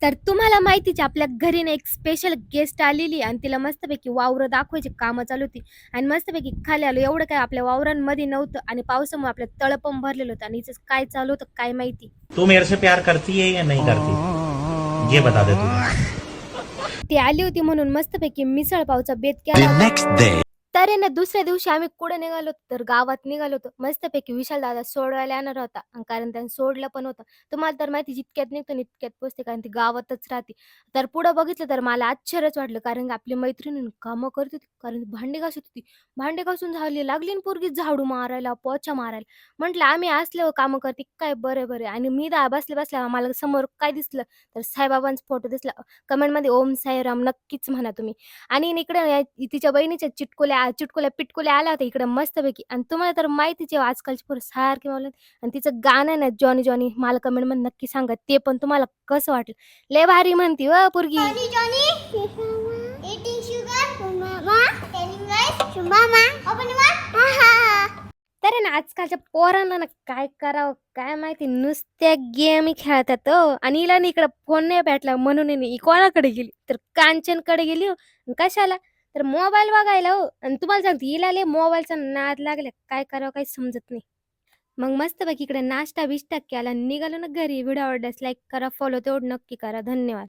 तर तुम्हाला माहितीच आहे आपल्या घरी ना एक स्पेशल गेस्ट आलेली आणि तिला मस्तपैकी वावरं दाखवायची कामं चालू होती आणि मस्तपैकी खाली आलो. एवढं काय आपल्या वावरांमध्ये नव्हतं आणि पावसामुळे आपलं तळ पण भरलेलं होतं आणि हिचं काय चालू होतं काय माहिती. तू मेरे से प्यार करती है या नहीं करती, ये बता दे तू. ती आली होती म्हणून मस्तपैकी मिसळ पावचा बेत केला होता. तर आहे ना दुसऱ्या दिवशी आम्ही कुठे निघालो होतो, तर गावात निघालो होतो. मस्तपैकी विशाल दादा सोडवायला येणार होता आणि कारण त्यानं सोडलं पण होतं. तुम्हाला तर माहिती जितक्यात निघतो आणि इतक्यात पोहोचते कारण ती गावातच राहते. तर पुढं बघितलं तर मला आश्चर्यच वाटलं कारण की आपली मैत्रीण कामं करत होती कारण भांडी घासत होती. भांडी घासून झाली लागली ना पोरगी झाडू मारायला, पोछा मारायला. म्हटलं आम्ही असल्यावर कामं करते काय बरे बरे आणि मी बसल्या मला समोर काय दिसलं तर साईबाबांचा फोटो दिसला. कमेंटमध्ये ओम साईराम नक्कीच म्हणा तुम्ही. आणि इकडे तिच्या बहिणीच्या चिटकुल्या आल्या होत्या इकडे मस्तपैकी आणि तुम्हाला तर माहितीच आहे आजकालची पोरं सारखी बोलत आणि तिचं गाणं आहे ना जॉनी जॉनी मला कमेंटमध्ये नक्की सांगा ते पण तुम्हाला कसं वाटलं. लय भारी म्हणती व पोरगी. Johnny, Johnny, eating sugar, mama, telling lies, mama, open your mouth. तर आहे ना आजकालच्या पोरांना ना काय करावं काय माहिती नुसत्या गेम खेळतात हो. आणि हिला ना इकडं फोन नाही भेटला म्हणून आहे ना ही कोणाकडे गेली तर कांचनकडे गेली हो. आणि कशाला तर मोबाईल बघायला हो. आणि तुम्हाला सांगते हिला लय मोबाईलचा नाद लागला काय करावं काही समजत नाही. मग मस्तपैकी इकडे नाश्ता बिष्टा केला आणि निघालो ना घरी. व्हिडिओ आवडल्यास लाईक करा फॉलो तेवढं नक्की करा. धन्यवाद.